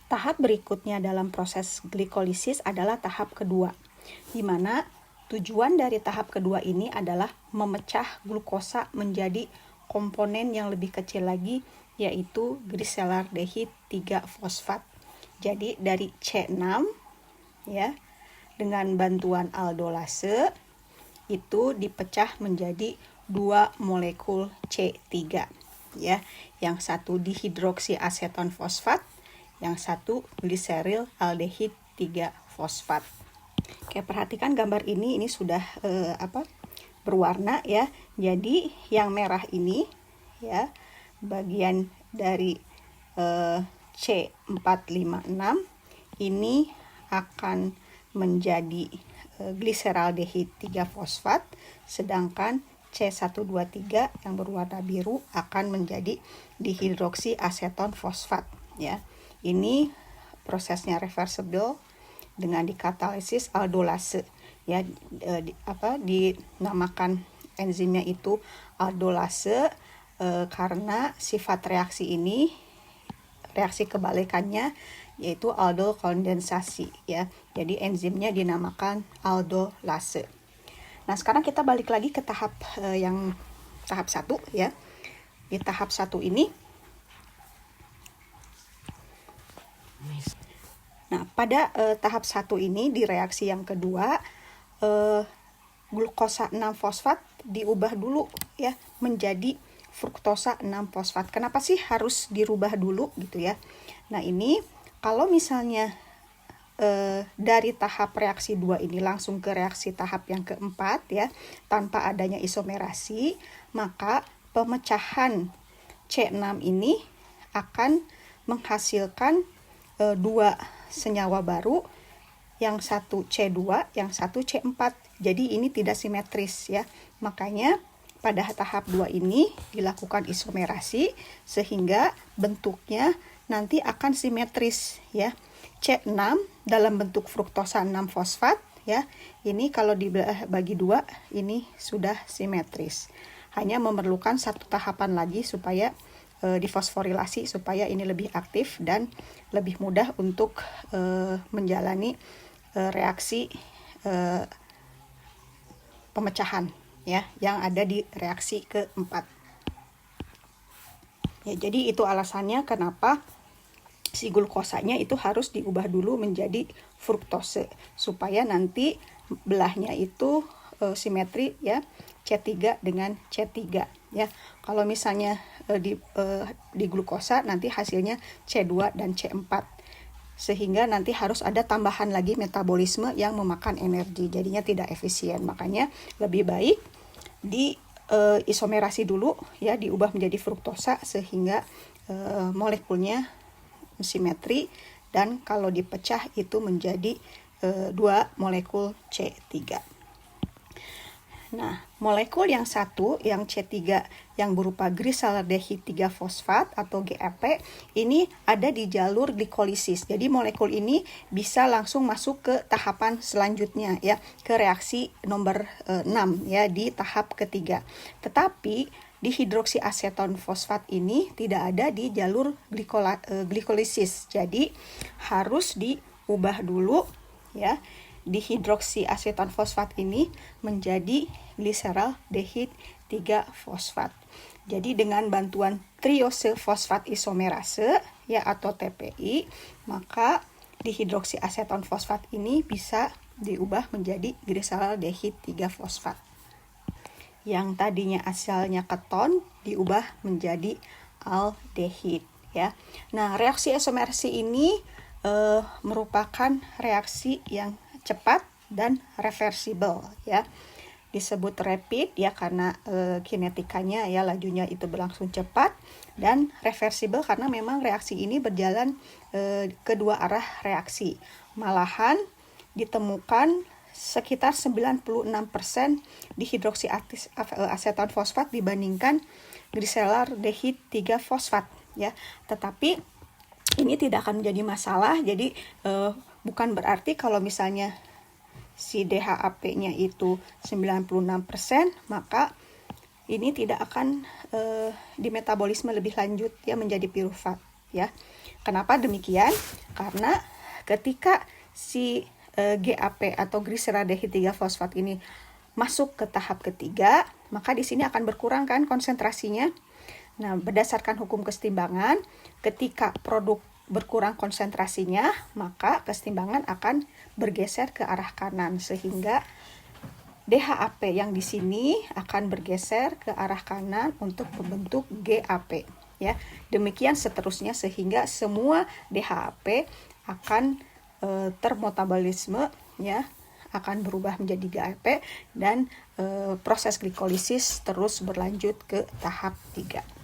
Tahap berikutnya dalam proses glikolisis adalah tahap kedua, di mana tujuan dari tahap kedua ini adalah memecah glukosa menjadi komponen yang lebih kecil lagi, yaitu gliseraldehid 3-fosfat. Jadi dari C6 ya, dengan bantuan aldolase itu dipecah menjadi 2 molekul C3 ya. Yang satu dihidroksiaseton fosfat, yang satu gliseril aldehid 3-fosfat. Oke, perhatikan gambar ini sudah berwarna ya. Jadi yang merah ini ya, bagian dari C456 ini akan menjadi gliseraldehid 3-fosfat, sedangkan C123 yang berwarna biru akan menjadi dihidroksiaseton fosfat ya. Ini prosesnya reversible dengan dikatalisis aldolase ya, dinamakan enzimnya itu aldolase karena sifat reaksi ini, reaksi kebalikannya yaitu aldol kondensasi ya. Jadi enzimnya dinamakan aldolase. Nah, sekarang kita balik lagi ke tahap tahap 1 ya. Di tahap 1 ini, nah pada tahap 1 ini di reaksi yang kedua, glukosa 6-fosfat diubah dulu ya menjadi fruktosa 6-fosfat. Kenapa sih harus dirubah dulu gitu ya? Nah, ini kalau misalnya dari tahap reaksi 2 ini langsung ke reaksi tahap yang keempat ya, tanpa adanya isomerasi, maka pemecahan C6 ini akan menghasilkan 2 senyawa baru, yang satu C2, yang satu C4. Jadi ini tidak simetris ya. Makanya pada tahap 2 ini dilakukan isomerasi sehingga bentuknya nanti akan simetris ya. C6 dalam bentuk fruktosa 6-fosfat ya. Ini kalau dibagi 2 ini sudah simetris. Hanya memerlukan satu tahapan lagi supaya difosforilasi supaya ini lebih aktif dan lebih mudah untuk menjalani reaksi pemecahan ya yang ada di reaksi keempat. Ya, jadi itu alasannya kenapa si glukosanya itu harus diubah dulu menjadi fruktose supaya nanti belahnya itu simetri ya, C3 dengan C3 ya. Kalau misalnya di glukosa nanti hasilnya C2 dan C4. Sehingga nanti harus ada tambahan lagi metabolisme yang memakan energi, jadinya tidak efisien. Makanya lebih baik di isomerasi dulu ya, diubah menjadi fruktosa sehingga molekulnya simetri, dan kalau dipecah itu menjadi 2 molekul C3. Nah, molekul yang satu, yang C3 yang berupa gliseraldehid 3-fosfat atau GFP, ini ada di jalur glikolisis. Jadi molekul ini bisa langsung masuk ke tahapan selanjutnya ya, ke reaksi nomor 6 ya, di tahap ketiga. Tetapi dihidroksiaseton fosfat ini tidak ada di jalur glikolisis. Jadi harus diubah dulu ya, dihidroksiaseton fosfat ini menjadi gliseraldehid 3-fosfat. Jadi dengan bantuan triose fosfat isomerase ya atau TPI, maka dihidroksiaseton fosfat ini bisa diubah menjadi gliseraldehid 3-fosfat. Yang tadinya asalnya keton diubah menjadi aldehid ya. Nah, reaksi isomerasi ini merupakan reaksi yang cepat dan reversible ya. Disebut rapid ya karena kinetikanya ya, lajunya itu berlangsung cepat, dan reversible karena memang reaksi ini berjalan kedua arah reaksi. Malahan ditemukan sekitar 96% dihidroksiaseton fosfat dibandingkan gliseraldehid 3-fosfat ya. Tetapi ini tidak akan menjadi masalah. Jadi bukan berarti kalau misalnya si DHAP-nya itu 96%, maka ini tidak akan di metabolisme lebih lanjut ya menjadi piruvat ya. Kenapa demikian? Karena ketika si GAP atau gliseraldehid 3 fosfat ini masuk ke tahap ketiga, maka di sini akan berkurang kan konsentrasinya. Nah, berdasarkan hukum kesetimbangan, ketika produk berkurang konsentrasinya, maka kesetimbangan akan bergeser ke arah kanan, sehingga DHAP yang di sini akan bergeser ke arah kanan untuk membentuk GAP. Ya, demikian seterusnya sehingga semua DHAP akan termetabolisme, ya, akan berubah menjadi GAP dan proses glikolisis terus berlanjut ke tahap 3.